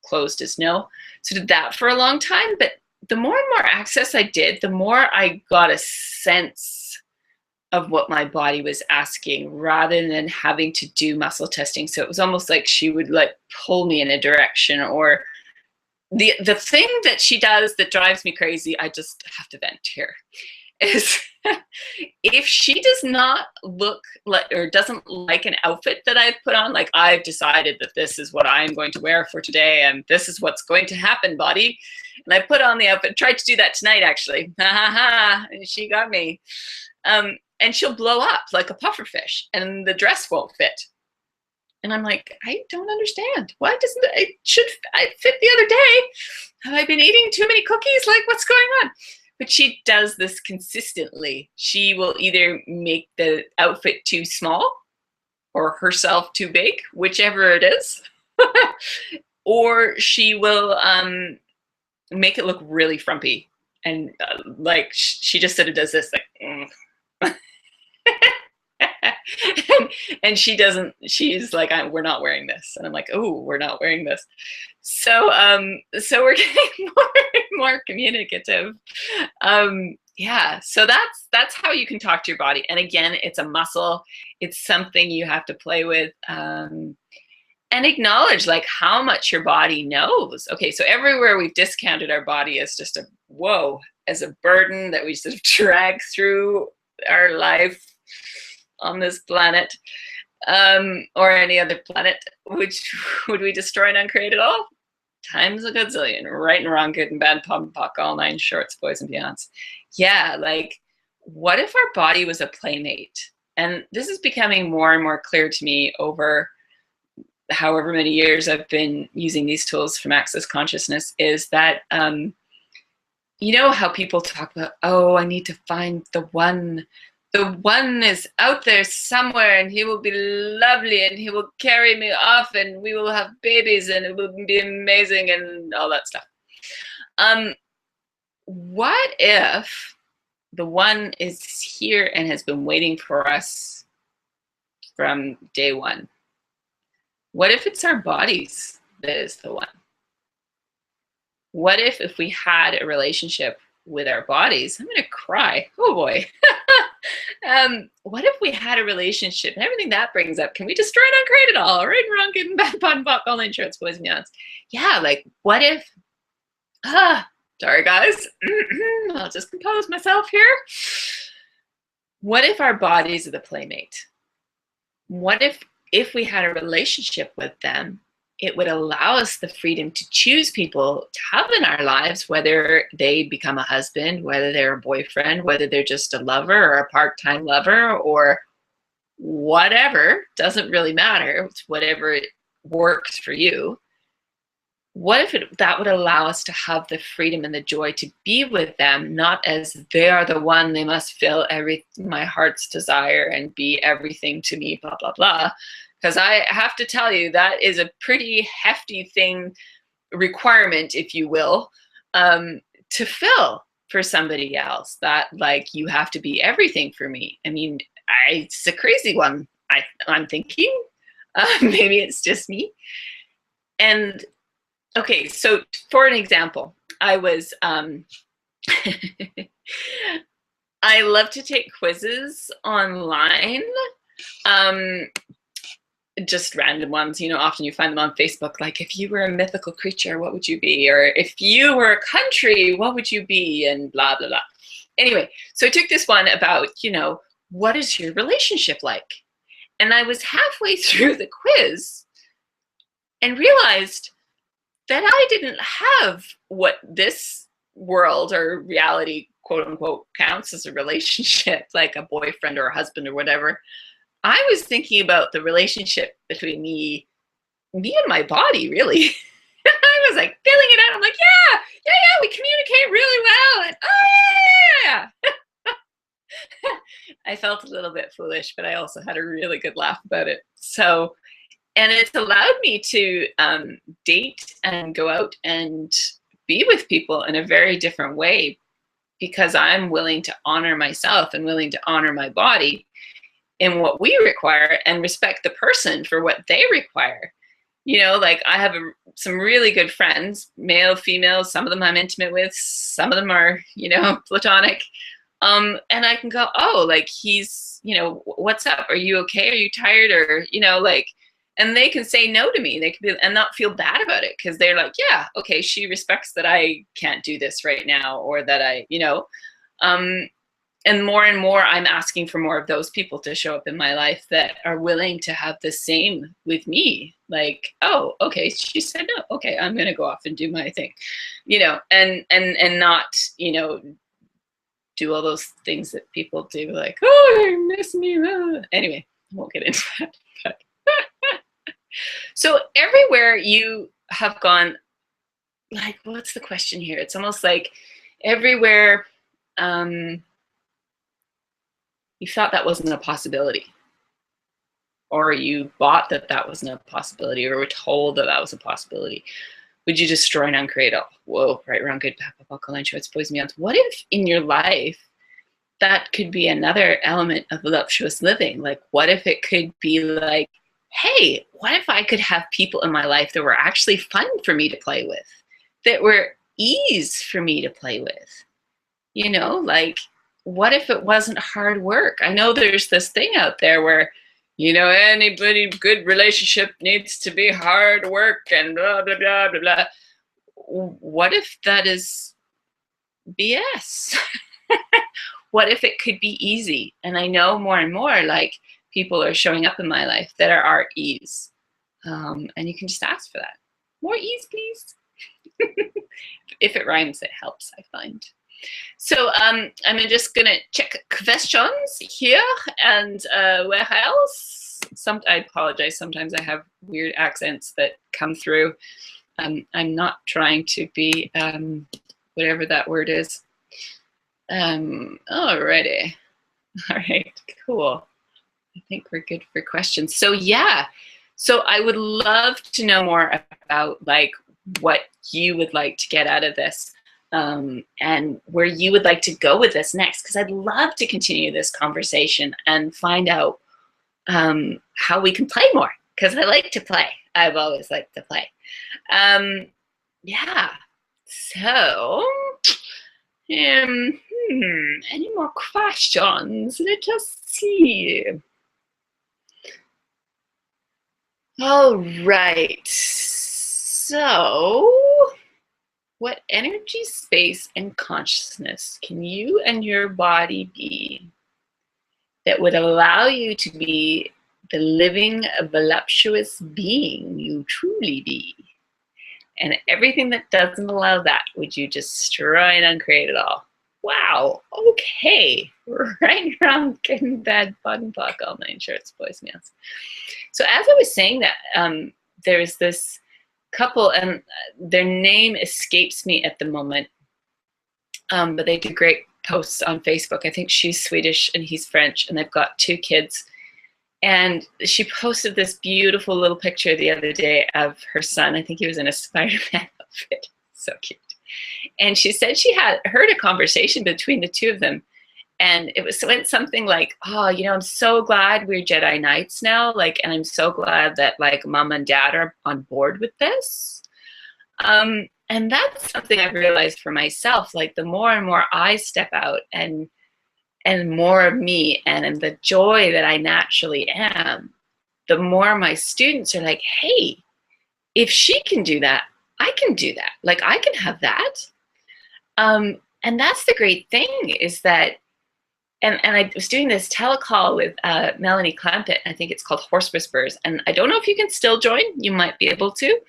closed is no. So I did that for a long time. But the more and more access I did, the more I got a sense of what my body was asking rather than having to do muscle testing. So it was almost like she would like pull me in a direction, or the thing that she does that drives me crazy, I just have to vent here, is if she does not look like or doesn't like an outfit that I've put on, like I've decided that this is what I'm going to wear for today and this is what's going to happen, body. And I put on the outfit, tried to do that tonight actually. Ha ha ha, and she got me. And she'll blow up like a puffer fish and the dress won't fit. And I'm like, I don't understand. Why doesn't it should I fit the other day? Have I been eating too many cookies? Like, what's going on? But she does this consistently. She will either make the outfit too small or herself too big, whichever it is, or she will make it look really frumpy. And like she just sort of does this like, and she doesn't, she's like, we're not wearing this. And I'm like, oh, we're not wearing this. So so we're getting more and more communicative. Yeah, so that's how you can talk to your body. And again, it's a muscle. It's something you have to play with, and acknowledge like how much your body knows. Okay, so everywhere we've discounted our body as just a whoa, as a burden that we sort of drag through our life on this planet, or any other planet, which would we destroy and uncreate it all? Times a gazillion, right and wrong, good and bad, pop and pock, all 9 shorts, boys and beyonds. Yeah, like, what if our body was a playmate? And this is becoming more and more clear to me over however many years I've been using these tools from Access Consciousness, is that, you know how people talk about, oh, I need to find the one. The one is out there somewhere and he will be lovely and he will carry me off and we will have babies and it will be amazing and all that stuff. What if the one is here and has been waiting for us from day one? What if it's our bodies that is the one? What if we had a relationship with our bodies? I'm gonna cry, oh boy. What if we had a relationship and everything that brings up, can we destroy and uncreate it all? Right and wrong, good and bad, pot and pock, all insurance, boys and beyonds. Yeah, like what if, sorry guys, I'll just compose myself here. What if our bodies are the playmate? What if we had a relationship with them, it would allow us the freedom to choose people to have in our lives, whether they become a husband, whether they're a boyfriend, whether they're just a lover or a part-time lover or whatever, doesn't really matter. It's whatever works for you. What if that would allow us to have the freedom and the joy to be with them, not as they are the one, they must fill my heart's desire and be everything to me, blah, blah, blah. Because I have to tell you, that is a pretty hefty requirement, if you will, to fill for somebody else. That like, you have to be everything for me. I mean, it's a crazy one, I'm thinking. Maybe it's just me. And okay, so for an example, I was, I love to take quizzes online. Just random ones, you know, often you find them on Facebook, like if you were a mythical creature, what would you be? Or if you were a country, what would you be? And blah, blah, blah. Anyway, so I took this one about, you know, what is your relationship like? And I was halfway through the quiz and realized that I didn't have what this world or reality, quote unquote, counts as a relationship, like a boyfriend or a husband or whatever. I was thinking about the relationship between me and my body, really. I was like filling it out. I'm like, yeah, we communicate really well. And oh, yeah. I felt a little bit foolish, but I also had a really good laugh about it. So, and it's allowed me to date and go out and be with people in a very different way, because I'm willing to honor myself and willing to honor my body in what we require and respect the person for what they require. You know, like I have some really good friends, male, female, some of them I'm intimate with, some of them are, you know, platonic. And I can go, oh, like he's, you know, what's up? Are you okay? Are you tired? Or, you know, like, and they can say no to me. They can be, and not feel bad about it, because they're like, yeah, okay, she respects that I can't do this right now, or that I, you know, and more I'm asking for more of those people to show up in my life that are willing to have the same with me. Like, oh, okay, she said no. Okay, I'm gonna go off and do my thing, you know, and not, you know, do all those things that people do, like, oh, you miss me. Anyway, I won't get into that. But so everywhere you have gone, like, what's the question here? It's almost like everywhere you thought that wasn't a possibility, or you thought that that wasn't a possibility, or were told that that was a possibility, would you destroy and uncreate all? Whoa, right, wrong, good, bad, buckle, line, shorts, boys, meons. What if in your life that could be another element of voluptuous living? Like, what if it could be like, hey, what if I could have people in my life that were actually fun for me to play with, that were ease for me to play with? You know, like, what if it wasn't hard work? I know there's this thing out there where, you know, anybody good relationship needs to be hard work and blah, blah, blah, blah, blah. What if that is BS? What if it could be easy? And I know more and more, like, people are showing up in my life that are ease. And you can just ask for that. More ease, please. If it rhymes, it helps, I find. So I'm just gonna check questions here, and where else? I apologize. Sometimes I have weird accents that come through. I'm not trying to be whatever that word is. Alrighty. All right, cool. I think we're good for questions. So yeah, so I would love to know more about, like, what you would like to get out of this, and where you would like to go with this next, because I'd love to continue this conversation and find out how we can play more, because I like to play. I've always liked to play. Yeah, so any more questions? Let us see. All right, so what energy, space, and consciousness can you and your body be that would allow you to be the living, voluptuous being you truly be? And everything that doesn't allow that, would you destroy and uncreate it all? Wow, okay. Right, wrong, good and bad, bottom, block, all nine shorts, boys, meals. So as I was saying that, there's this couple, and their name escapes me at the moment, but they do great posts on Facebook. I think she's Swedish and he's French, and they've got 2 kids. And she posted this beautiful little picture the other day of her son. I think he was in a Spider-Man outfit. So cute. And she said she had heard a conversation between the 2 of them. And it went something like, oh, you know, I'm so glad we're Jedi Knights now. Like, and I'm so glad that, like, mom and dad are on board with this. And that's something I've realized for myself. Like, the more and more I step out and and more of me and the joy that I naturally am, the more my students are like, hey, if she can do that, I can do that. Like, I can have that. And that's the great thing is that, and I was doing this telecall with Melanie Clampett. I think it's called Horse Whispers. And I don't know if you can still join. You might be able to.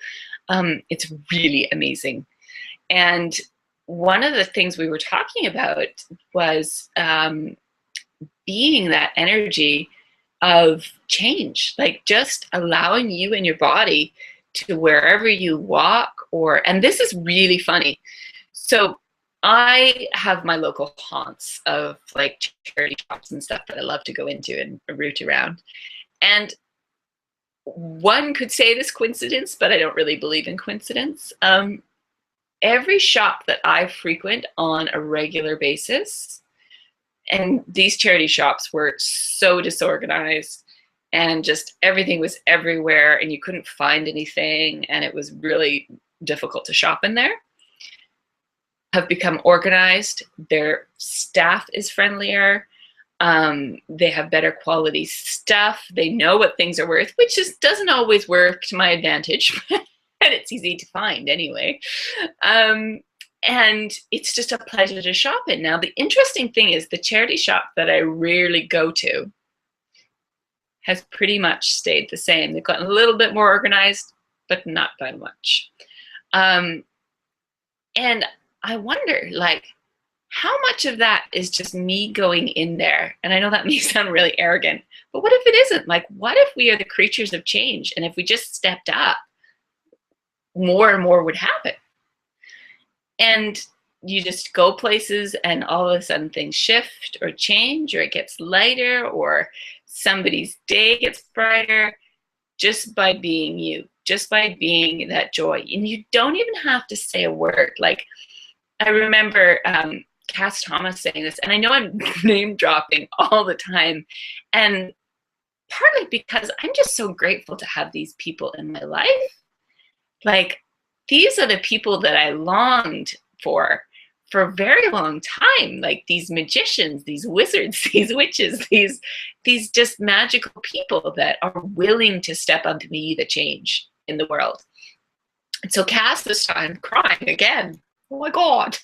It's really amazing. And one of the things we were talking about was being that energy of change, like just allowing you and your body to wherever you walk and this is really funny. So I have my local haunts of like charity shops and stuff that I love to go into and root around. And one could say this coincidence, but I don't really believe in coincidence. Every shop that I frequent on a regular basis, and these charity shops were so disorganized and just everything was everywhere and you couldn't find anything and it was really difficult to shop in there, have become organized. Their staff is friendlier. They have better quality stuff. They know what things are worth, which doesn't always work to my advantage, and it's easy to find anyway. And it's just a pleasure to shop in. Now, the interesting thing is the charity shop that I rarely go to has pretty much stayed the same. They've gotten a little bit more organized, but not by much. And I wonder, like, how much of that is just me going in there? And I know that may sound really arrogant, but what if it isn't? Like, what if we are the creatures of change? And if we just stepped up, more and more would happen. And you just go places and all of a sudden things shift or change, or it gets lighter, or somebody's day gets brighter just by being you, just by being that joy. And you don't even have to say a word. Like, I remember Cass Thomas saying this, and I know I'm name dropping all the time, and partly because I'm just so grateful to have these people in my life. Like, these are the people that I longed for a very long time, like these magicians, these wizards, these witches, these just magical people that are willing to step up to be the change in the world. And so Cass this time crying again. Oh my God.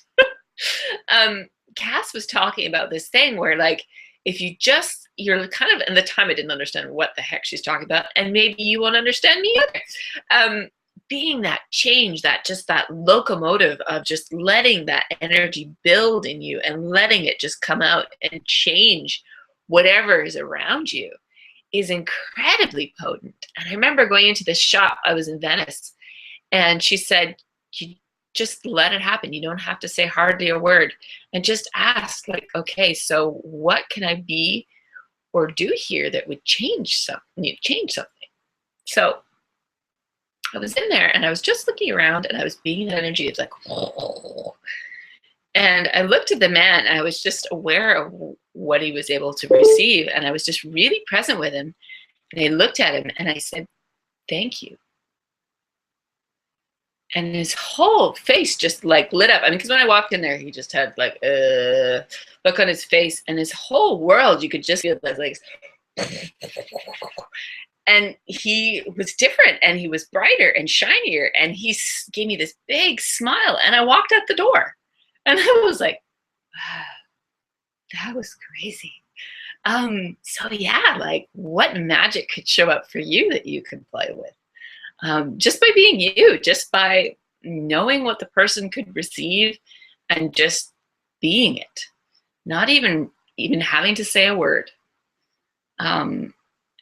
Cass was talking about this thing where, like, if you're kind of, and the time I didn't understand what the heck she's talking about, and maybe you won't understand me either. Being that change, that locomotive of just letting that energy build in you and letting it just come out and change whatever is around you is incredibly potent. And I remember going into this shop, I was in Venice, and she said, you just let it happen. You don't have to say hardly a word, and just ask, like, okay, so what can I be or do here that would change something? So I was in there and I was just looking around and I was being that energy. It's like, oh. And I looked at the man and I was just aware of what he was able to receive. And I was just really present with him. And I looked at him and I said, thank you. And his whole face just like lit up. I mean, because when I walked in there, he just had like look on his face, and his whole world, you could just feel his legs. And he was different, and he was brighter and shinier, and he gave me this big smile, and I walked out the door, and I was like, wow, that was crazy. So yeah, like, what magic could show up for you that you can play with? Just by being you, just by knowing what the person could receive and just being it, not even having to say a word.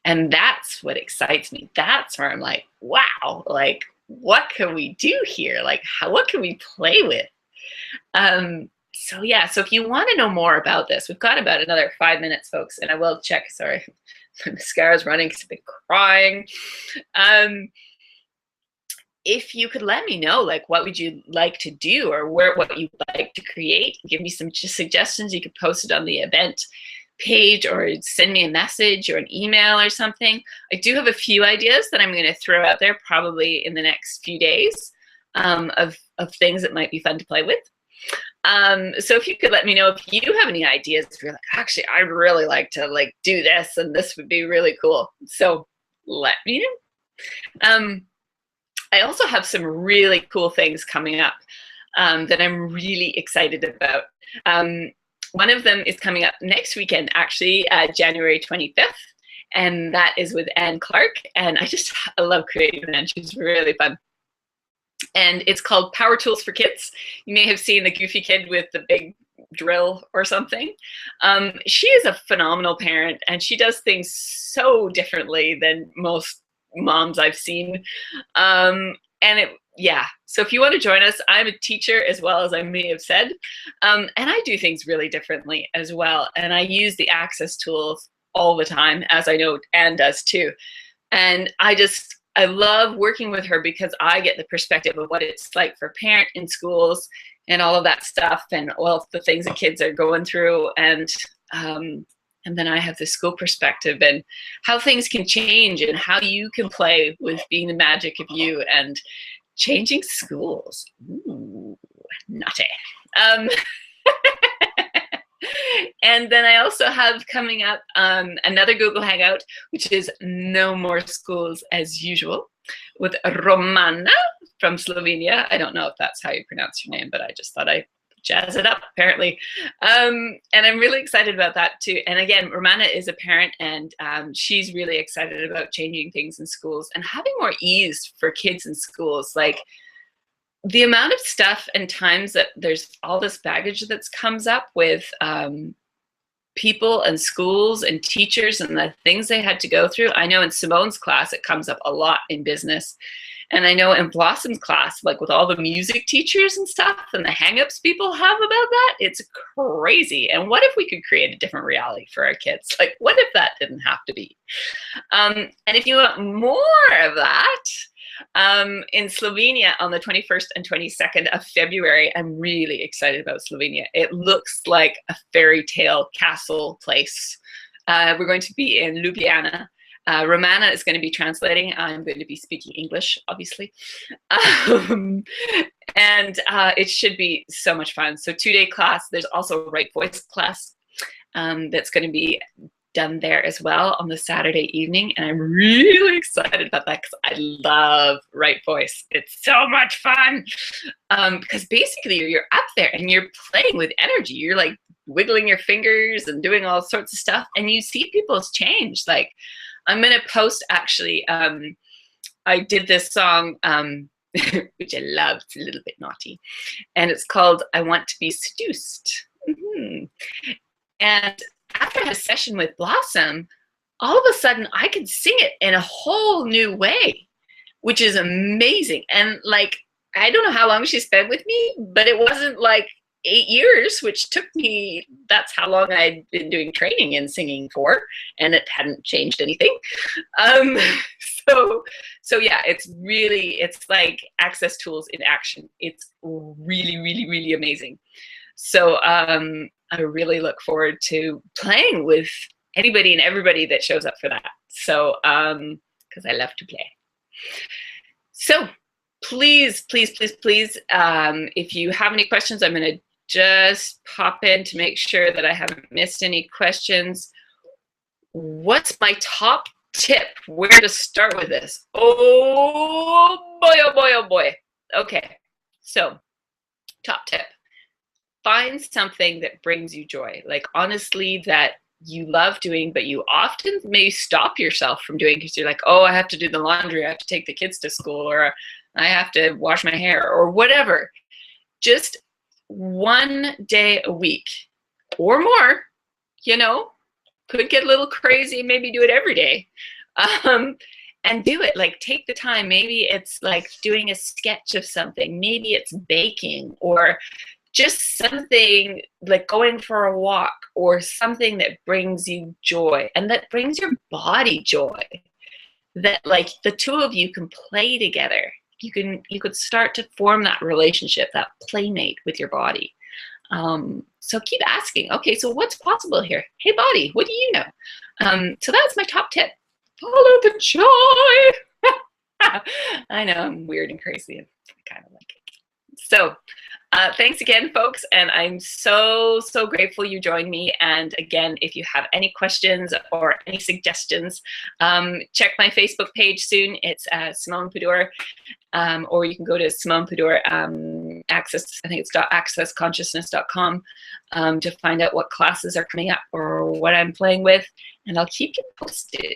And that's what excites me. That's where I'm like, wow, like, what can we do here? Like, what can we play with? So yeah, so if you want to know more about this, we've got about another 5 minutes, folks, and I will check, sorry, my mascara's running because I've been crying. If you could let me know, like, what would you like to do, or what you'd like to create, give me some suggestions. You could post it on the event page or send me a message or an email or something. I do have a few ideas that I'm going to throw out there probably in the next few days of things that might be fun to play with. So if you could let me know if you have any ideas, if you're like, actually, I'd really like to like do this, and this would be really cool. So let me know. I also have some really cool things coming up that I'm really excited about. One of them is coming up next weekend, actually, January 25th. And that is with Anne Clark. And I love creating Anne. She's really fun. And it's called Power Tools for Kids. You may have seen the goofy kid with the big drill or something. She is a phenomenal parent, and she does things so differently than most moms I've seen. Yeah, so if you want to join us, I'm a teacher as well, as I may have said, and I do things really differently as well, and I use the access tools all the time, as I know Anne does too. And I love working with her because I get the perspective of what it's like for a parent in schools and all of that stuff, and all the things that kids are going through, and then I have the school perspective and how things can change and how you can play with being the magic of you and changing schools. Ooh, naughty. And then I also have coming up another Google Hangout, which is No More Schools as Usual, with Romana from Slovenia. I don't know if that's how you pronounce your name, but I just thought I'd jazz it up, apparently. And I'm really excited about that too. And again, Romana is a parent, and she's really excited about changing things in schools and having more ease for kids in schools. Like, the amount of stuff and times that there's all this baggage that comes up with people and schools and teachers and the things they had to go through. I know in Simone's class, it comes up a lot in business. And I know in Blossom's class, like with all the music teachers and stuff and the hangups people have about that, it's crazy. And what if we could create a different reality for our kids? Like, what if that didn't have to be? And if you want more of that, in Slovenia on the 21st and 22nd of February, I'm really excited about Slovenia. It looks like a fairy tale castle place. We're going to be in Ljubljana. Romana is going to be translating. I'm going to be speaking English, obviously. And it should be so much fun. So 2-day class. There's also a Right Voice class that's going to be done there as well on the Saturday evening, and I'm really excited about that because I love Right Voice. It's so much fun because basically you're up there and you're playing with energy. You're like wiggling your fingers and doing all sorts of stuff, and you see people's change. Like, I'm gonna post, actually, I did this song which I love. It's a little bit naughty, and it's called I Want to Be Seduced. And after I had a session with Blossom, all of a sudden I could sing it in a whole new way, which is amazing. And like, I don't know how long she spent with me, but it wasn't like 8 years, which took me, that's how long I'd been doing training in singing for, and it hadn't changed anything. So yeah, it's like access tools in action. It's really, really, really amazing. So I really look forward to playing with anybody and everybody that shows up for that. So, because I love to play. So please, please, please, please, if you have any questions, I'm going to just pop in to make sure that I haven't missed any questions. What's my top tip? Where to start with this? Oh boy, oh boy, oh boy. Okay, so top tip. Find something that brings you joy, like honestly that you love doing, but you often may stop yourself from doing because you're like, oh, I have to do the laundry, I have to take the kids to school, or I have to wash my hair, or whatever. Just one day a week or more, you know, could get a little crazy, maybe do it every day. And do it, like take the time. Maybe it's like doing a sketch of something, maybe it's baking, or just something like going for a walk, or something that brings you joy and that brings your body joy, that like the two of you can play together. You could start to form that relationship, that playmate with your body. So keep asking, okay, so what's possible here? Hey body, what do you know? So that's my top tip. Follow the joy. I know I'm weird and crazy, and I kind of like it. So Thanks again, folks, and I'm so grateful you joined me. And again, if you have any questions or any suggestions, check my Facebook page soon. It's Simone Padur, or you can go to Simone Padur Access. I think it's .accessconsciousness.com to find out what classes are coming up or what I'm playing with, and I'll keep you posted.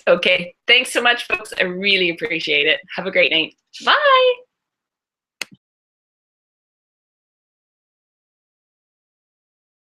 Okay, thanks so much, folks. I really appreciate it. Have a great night. Bye.